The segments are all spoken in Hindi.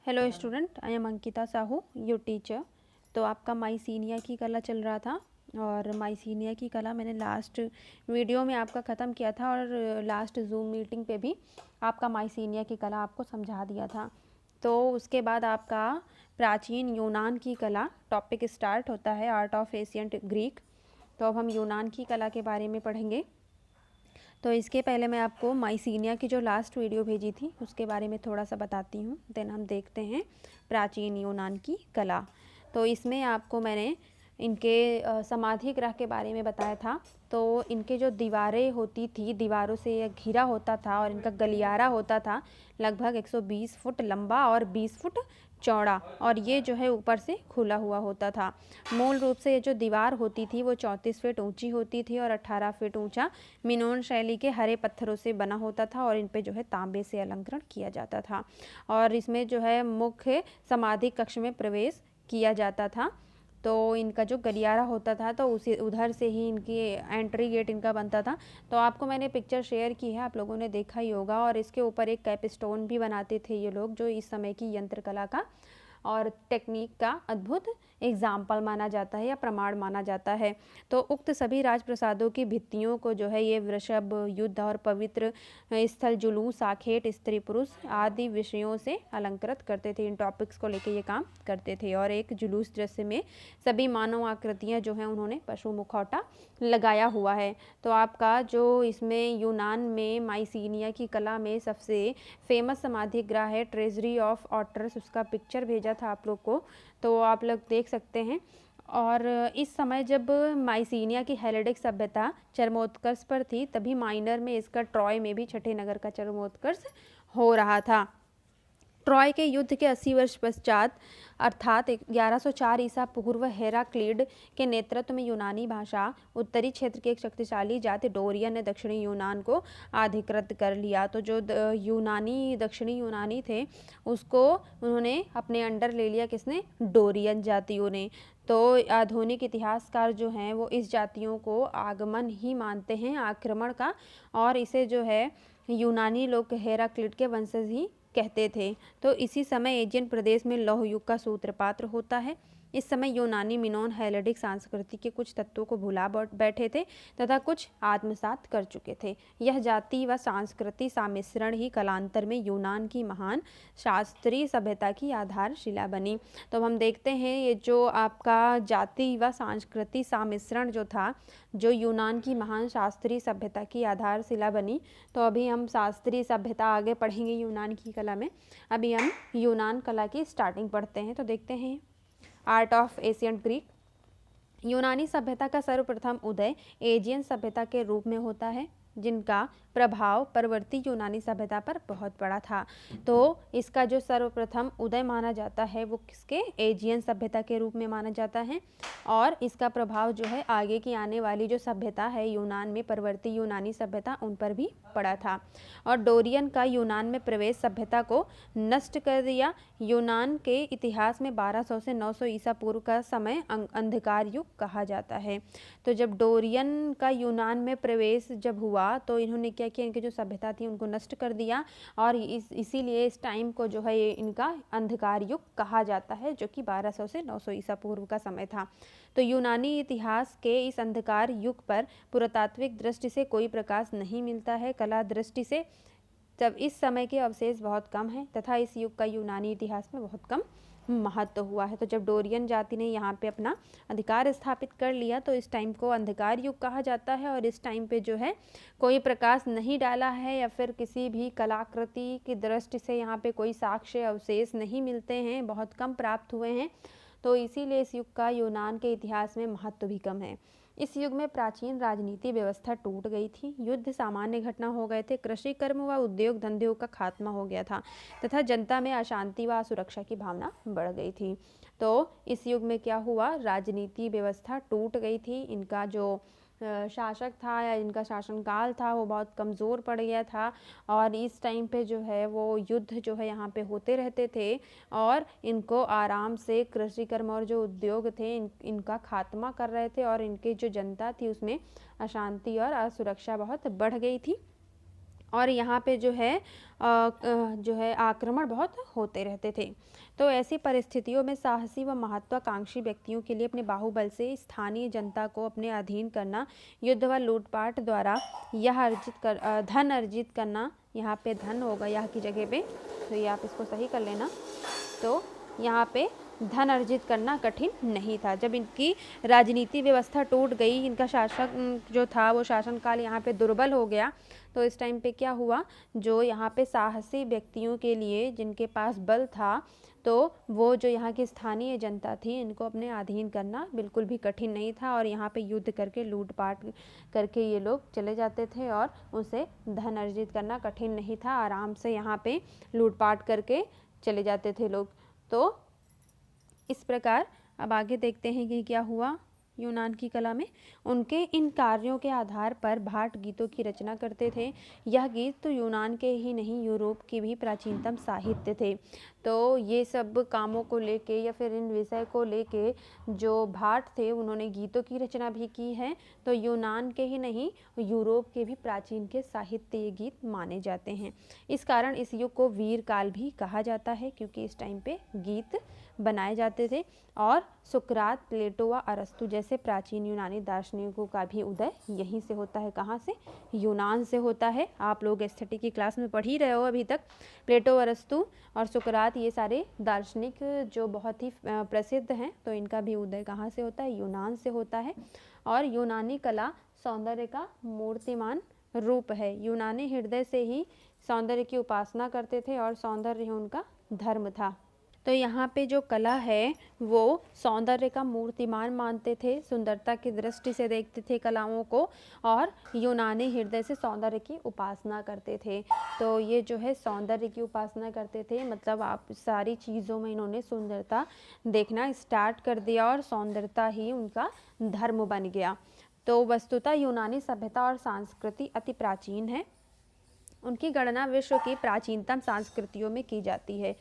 Hello student, I am Ankita Sahu, your teacher. तो आपका माइसीनिया की कला चल रहा था और माइसीनिया की कला मैंने लास्ट वीडियो में आपका ख़त्म किया था और लास्ट जूम मीटिंग पे भी आपका माइसीनिया की कला आपको समझा दिया था। तो उसके बाद आपका प्राचीन यूनान की कला टॉपिक स्टार्ट होता है, आर्ट ऑफ एशियंट ग्रीक। तो अब हम यूनान की कला के बारे में पढ़ेंगे। तो इसके पहले मैं आपको माइसीनिया की जो लास्ट वीडियो भेजी थी उसके बारे में थोड़ा सा बताती हूँ, देन हम देखते हैं प्राचीन यूनान की कला। तो इसमें आपको मैंने इनके समाधि गृह के बारे में बताया था। तो इनके जो दीवारें होती थी, दीवारों से यह घिरा होता था और इनका गलियारा होता था लगभग 120 फुट लंबा और 20 फुट चौड़ा, और ये जो है ऊपर से खुला हुआ होता था। मूल रूप से ये जो दीवार होती थी वो 34 फीट ऊंची होती थी और 18 फीट ऊंचा मिनोन शैली के हरे पत्थरों से बना होता था और इन पे जो है तांबे से अलंकरण किया जाता था। और इसमें जो है मुख्य समाधि कक्ष में प्रवेश किया जाता था। तो इनका जो गलियारा होता था तो उसी उधर से ही इनकी एंट्री गेट इनका बनता था। तो आपको मैंने पिक्चर शेयर की है, आप लोगों ने देखा ही होगा। और इसके ऊपर एक कैपस्टोन भी बनाते थे ये लोग, जो इस समय की यंत्र कला का और टेक्निक का अद्भुत एग्जाम्पल माना जाता है या प्रमाण माना जाता है। तो उक्त सभी राजप्रसादों की भित्तियों को जो है ये वृषभ, युद्ध और पवित्र स्थल, जुलूस, साखेट, स्त्री पुरुष आदि विषयों से अलंकृत करते थे। इन टॉपिक्स को लेके ये काम करते थे। और एक जुलूस दृश्य में सभी मानव आकृतियाँ जो हैं उन्होंने पशु मुखौटा लगाया हुआ है। तो आपका जो इसमें यूनान में माइसीनिया की कला में सबसे फेमस समाधि गृह है ट्रेजरी ऑफ ऑटर्स, उसका पिक्चर भेजा था आप लोग को, तो आप लोग देख सकते हैं। और इस समय जब माइसीनिया की हेलेनिक सभ्यता चरमोत्कर्ष पर थी, तभी माइनर में इसका ट्रॉय में भी छठे नगर का चरमोत्कर्ष हो रहा था। ट्रॉय के युद्ध के 80 वर्ष पश्चात अर्थात 1104 ईसा पूर्व हेराक्लीड के नेतृत्व में यूनानी भाषा उत्तरी क्षेत्र के एक शक्तिशाली जाति डोरियन ने दक्षिणी यूनान को अधिकृत कर लिया। तो जो दक्षिणी यूनानी थे उसको उन्होंने अपने अंडर ले लिया, किसने? डोरियन जातियों ने। तो आधुनिक इतिहासकार जो हैं वो इस जातियों को आगमन ही मानते हैं, आक्रमण का, और इसे जो है यूनानी लोग हेराक्लीड के वंशज ही कहते थे। तो इसी समय एजियन प्रदेश में लौह युग का सूत्रपात होता है। इस समय यूनानी मिनोन हेलेनिक संस्कृति के कुछ तत्वों को भुला बैठे थे तथा कुछ आत्मसात कर चुके थे। यह जाति व सांस्कृतिक सम्मिश्रण ही कालांतर में यूनान की महान शास्त्रीय सभ्यता की आधारशिला बनी। तो हम देखते हैं ये जो आपका जाति व सांस्कृतिक सम्मिश्रण जो था, जो यूनान की महान शास्त्रीय सभ्यता की आधारशिला बनी। तो अभी हम शास्त्रीय सभ्यता आगे पढ़ेंगे यूनान की कला में। अभी हम यूनान कला की स्टार्टिंग पढ़ते हैं। तो देखते हैं आर्ट ऑफ एशियंट ग्रीक। यूनानी सभ्यता का सर्वप्रथम उदय एजियन सभ्यता के रूप में होता है, जिनका प्रभाव परवर्ती यूनानी सभ्यता पर बहुत बड़ा था। तो इसका जो सर्वप्रथम उदय माना जाता है वो किसके? एजियन सभ्यता के रूप में माना जाता है। और इसका प्रभाव जो है आगे की आने वाली जो सभ्यता है यूनान में, परवर्ती यूनानी सभ्यता, उन पर भी पड़ा था। और डोरियन का यूनान में प्रवेश सभ्यता को नष्ट कर दिया। यूनान के इतिहास में 1200 से 900 ईसा पूर्व का समय अंधकार युग कहा जाता है। तो जब डोरियन का यूनान में प्रवेश जब हुआ तो इन्होंने क्या किया, इनकी जो सभ्यता थी उनको नष्ट कर दिया। और इसीलिए इस टाइम को जो है इनका अंधकार युग कहा जाता है, जो कि 1200 से 900 ईसा पूर्व का समय था। तो यूनानी इतिहास के इस अंधकार युग पर पुरातात्विक दृष्टि से कोई प्रकाश नहीं मिलता है। कला दृष्टि से तब इस समय के अवशेष बहुत कम हैं तथा इस युग का यूनानी इतिहास में बहुत कम महत्व हुआ है। तो जब डोरियन जाति ने यहाँ पे अपना अधिकार स्थापित कर लिया तो इस टाइम को अंधकार युग कहा जाता है। और इस टाइम पे जो है कोई प्रकाश नहीं डाला है या फिर किसी भी कलाकृति की दृष्टि से यहाँ पे कोई साक्ष्य अवशेष नहीं मिलते हैं, बहुत कम प्राप्त हुए हैं। तो इसीलिए इस युग का यूनान के इतिहास में महत्व भी कम है। इस युग में प्राचीन राजनीति व्यवस्था टूट गई थी, युद्ध सामान्य घटना हो गए थे, कृषि कर्म व उद्योग धंधों का खात्मा हो गया था तथा जनता में अशांति व असुरक्षा की भावना बढ़ गई थी। तो इस युग में क्या हुआ, राजनीति व्यवस्था टूट गई थी। इनका जो शासक था या इनका शासनकाल था वो बहुत कमज़ोर पड़ गया था। और इस टाइम पे जो है वो युद्ध जो है यहाँ पे होते रहते थे और इनको आराम से कृषि कर्म और जो उद्योग थे इनका खात्मा कर रहे थे। और इनकी जो जनता थी उसमें अशांति और असुरक्षा बहुत बढ़ गई थी। और यहाँ पे जो है आक्रमण बहुत होते रहते थे। तो ऐसी परिस्थितियों में साहसी व महत्वाकांक्षी व्यक्तियों के लिए अपने बाहुबल से स्थानीय जनता को अपने अधीन करना, युद्ध व लूटपाट द्वारा धन अर्जित करना, यहाँ पे धन होगा यहाँ की जगह पे, तो ये आप इसको सही कर लेना। तो यहाँ पे धन अर्जित करना कठिन नहीं था। जब इनकी राजनीति व्यवस्था टूट गई, इनका शासक जो था वो शासनकाल यहाँ पे दुर्बल हो गया, तो इस टाइम पे क्या हुआ, जो यहाँ पे साहसी व्यक्तियों के लिए जिनके पास बल था, तो वो जो यहाँ की स्थानीय जनता थी इनको अपने अधीन करना बिल्कुल भी कठिन नहीं था। और यहाँ पे युद्ध करके लूटपाट करके ये लोग चले जाते थे और उसे धन अर्जित करना कठिन नहीं था। आराम से यहाँ पे लूटपाट करके चले जाते थे लोग। तो इस प्रकार अब आगे देखते हैं कि क्या हुआ यूनान की कला में। उनके इन कार्यों के आधार पर भाट गीतों की रचना करते थे। यह गीत तो यूनान के ही नहीं, यूरोप के भी प्राचीनतम साहित्य थे। तो ये सब कामों को लेके या फिर इन विषय को लेके जो भाट थे उन्होंने गीतों की रचना भी की है। तो यूनान के ही नहीं, यूरोप के भी प्राचीन के साहित्य ये गीत माने जाते हैं। इस कारण इस युग को वीर काल भी कहा जाता है, क्योंकि इस टाइम पे गीत बनाए जाते थे। और सुकरात, प्लेटो व अरस्तु जैसे प्राचीन यूनानी दार्शनिकों का भी उदय यहीं से होता है। कहाँ से? यूनान से होता है। आप लोग एस्थेटिक की क्लास में पढ़ ही रहे हो अभी तक। प्लेटो, अरस्तु और सुकरात ये सारे दार्शनिक जो बहुत ही प्रसिद्ध हैं, तो इनका भी उदय कहाँ से होता है? यूनान से होता है। और यूनानी कला सौंदर्य का मूर्तिमान रूप है। यूनानी हृदय से ही सौंदर्य की उपासना करते थे और सौंदर्य ही उनका धर्म था। तो यहाँ पे जो कला है वो सौंदर्य का मूर्तिमान मानते थे, सुंदरता की दृष्टि से देखते थे कलाओं को, और यूनानी हृदय से सौंदर्य की उपासना करते थे। तो ये जो है सौंदर्य की उपासना करते थे, मतलब आप सारी चीज़ों में इन्होंने सुंदरता देखना स्टार्ट कर दिया और सौंदर्यता ही उनका धर्म बन गया। तो वस्तुतः यूनानी सभ्यता और संस्कृति अति प्राचीन है। उनकी गणना विश्व की प्राचीनतम संस्कृतियों में की जाती है।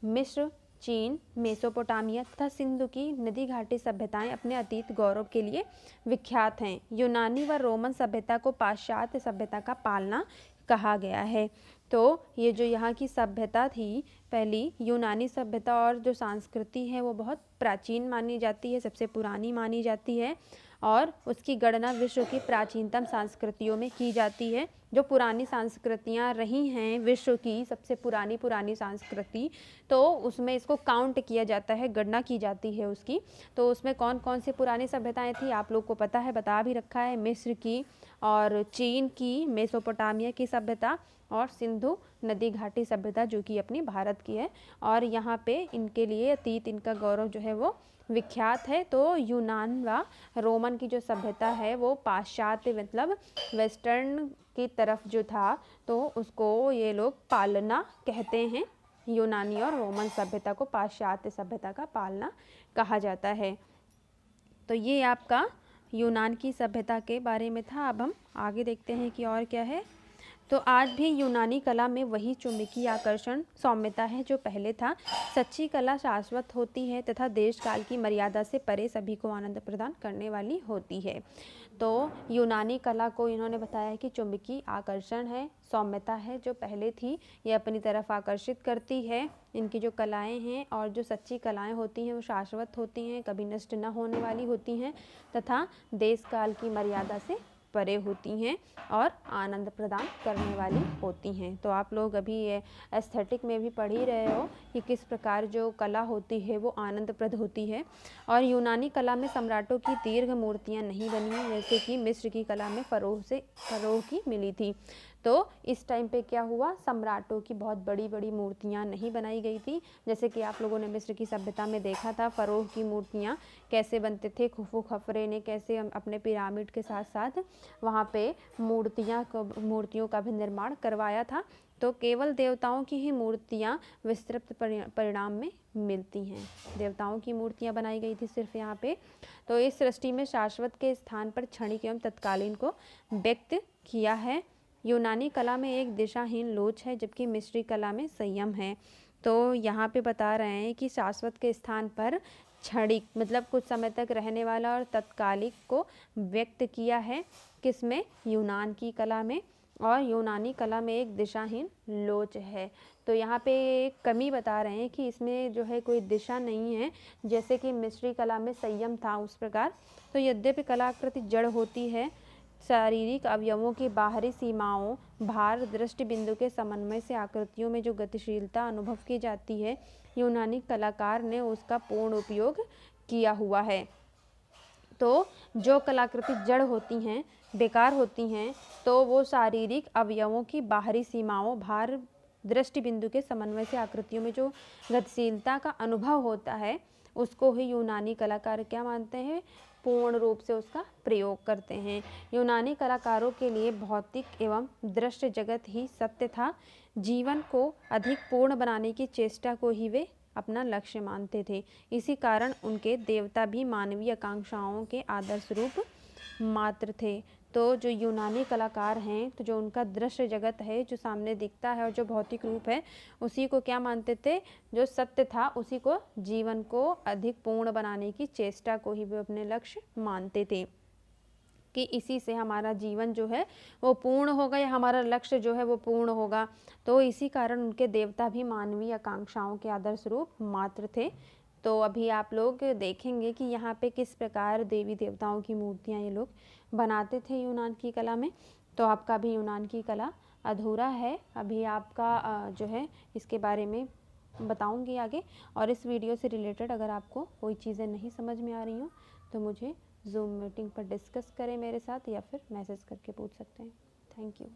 मिस्र, चीन, मेसोपोटामिया तथा सिंधु की नदी घाटी सभ्यताएं अपने अतीत गौरव के लिए विख्यात हैं। यूनानी व रोमन सभ्यता को पाश्चात्य सभ्यता का पालना कहा गया है। तो ये जो यहाँ की सभ्यता थी पहली यूनानी सभ्यता, और जो संस्कृति है वो बहुत प्राचीन मानी जाती है, सबसे पुरानी मानी जाती है, और उसकी गणना विश्व की प्राचीनतम संस्कृतियों में की जाती है। जो पुरानी संस्कृतियाँ रही हैं विश्व की सबसे पुरानी संस्कृति, तो उसमें इसको काउंट किया जाता है, गणना की जाती है उसकी। तो उसमें कौन कौन सी पुरानी सभ्यताएं थी आप लोग को पता है, बता भी रखा है। मिस्र की और चीन की, मेसोपोटामिया की सभ्यता और सिंधु नदी घाटी सभ्यता जो कि अपनी भारत की है। और यहाँ पे इनके लिए अतीत, इनका गौरव जो है वो विख्यात है। तो यूनान व रोमन की जो सभ्यता है वो पाश्चात्य मतलब वेस्टर्न की तरफ जो था, तो उसको ये लोग पालना कहते हैं। यूनानी और रोमन सभ्यता को पाश्चात्य सभ्यता का पालना कहा जाता है। तो ये आपका यूनान की सभ्यता के बारे में था। अब हम आगे देखते हैं कि और क्या है। तो आज भी यूनानी कला में वही चुंबकीय आकर्षण, सौम्यता है जो पहले था। सच्ची कला शाश्वत होती है तथा देश काल की मर्यादा से परे सभी को आनंद प्रदान करने वाली होती है। तो यूनानी कला को इन्होंने बताया कि चुंबकीय आकर्षण है, सौम्यता है जो पहले थी, ये अपनी तरफ आकर्षित करती है। इनकी जो कलाएं हैं और जो सच्ची कलाएं होती हैं वो शाश्वत होती हैं, कभी नष्ट न होने वाली होती हैं, तथा देश काल की मर्यादा से परे होती हैं और आनंद प्रदान करने वाली होती हैं। तो आप लोग अभी ये एस्थेटिक में भी पढ़ ही रहे हो कि किस प्रकार जो कला होती है वो आनंदप्रद होती है। और यूनानी कला में सम्राटों की दीर्घ मूर्तियां नहीं बनी हैं, जैसे कि मिस्र की कला में फरोह की मिली थी। तो इस टाइम पे क्या हुआ, सम्राटों की बहुत बड़ी बड़ी मूर्तियां नहीं बनाई गई थी। जैसे कि आप लोगों ने मिस्र की सभ्यता में देखा था फरोह की मूर्तियां कैसे बनते थे। खुफू खफरे ने कैसे अपने पिरामिड के साथ साथ वहाँ पे मूर्तियों का भी निर्माण करवाया था। तो केवल देवताओं की ही मूर्तियाँ विस्तृत परिणाम में मिलती हैं। देवताओं की मूर्तियाँ बनाई गई थी सिर्फ यहाँ पे। तो इस सृष्टि में शाश्वत के स्थान पर क्षणिक एवं तत्कालीन को व्यक्त किया है। यूनानी कला में एक दिशाहीन लोच है, जबकि मिस्री कला में संयम है। तो यहाँ पे बता रहे हैं कि शाश्वत के स्थान पर क्षणिक मतलब कुछ समय तक रहने वाला और तत्कालिक को व्यक्त किया है। किसमें? यूनान की कला में। और यूनानी कला में एक दिशाहीन लोच है। तो यहाँ पे एक कमी बता रहे हैं कि इसमें जो है कोई दिशा नहीं है, जैसे कि मिस्री कला में संयम था उस प्रकार। तो यद्यपि कलाकृति जड़ होती है, शारीरिक अवयवों की बाहरी सीमाओं, भार, दृष्टि बिंदु के समन्वय से आकृतियों में जो गतिशीलता अनुभव की जाती है, यूनानी कलाकार ने उसका पूर्ण उपयोग किया हुआ है। तो जो कलाकृति जड़ होती हैं, बेकार होती हैं, तो वो शारीरिक अवयवों की बाहरी सीमाओं, भार, दृष्टि बिंदु के समन्वय से आकृतियों में जो गतिशीलता का अनुभव होता है, उसको ही यूनानी कलाकार क्या मानते हैं, पूर्ण रूप से उसका प्रयोग करते हैं। यूनानी कलाकारों के लिए भौतिक एवं दृश्य जगत ही सत्य था। जीवन को अधिक पूर्ण बनाने की चेष्टा को ही वे अपना लक्ष्य मानते थे। इसी कारण उनके देवता भी मानवीय आकांक्षाओं के आदर्श रूप मात्र थे। तो जो यूनानी कलाकार हैं, तो जो उनका दृश्य जगत है, जो सामने दिखता है और जो भौतिक रूप है, उसी को क्या मानते थे, जो सत्य था, उसी को जीवन को अधिक पूर्ण बनाने की चेष्टा को ही वे अपने लक्ष्य मानते थे कि इसी से हमारा जीवन जो है वो पूर्ण होगा या हमारा लक्ष्य जो है वो पूर्ण होगा। तो इसी कारण उनके देवता भी मानवीय आकांक्षाओं के आदर्श रूप मात्र थे। तो अभी आप लोग देखेंगे कि यहाँ पे किस प्रकार देवी देवताओं की मूर्तियाँ ये लोग बनाते थे यूनान की कला में। तो आपका भी यूनान की कला अधूरा है, अभी आपका जो है इसके बारे में बताऊंगी आगे। और इस वीडियो से रिलेटेड अगर आपको कोई चीज़ें नहीं समझ में आ रही हो तो मुझे ज़ूम मीटिंग पर डिस्कस करें मेरे साथ, या फिर मैसेज करके पूछ सकते हैं। Thank you.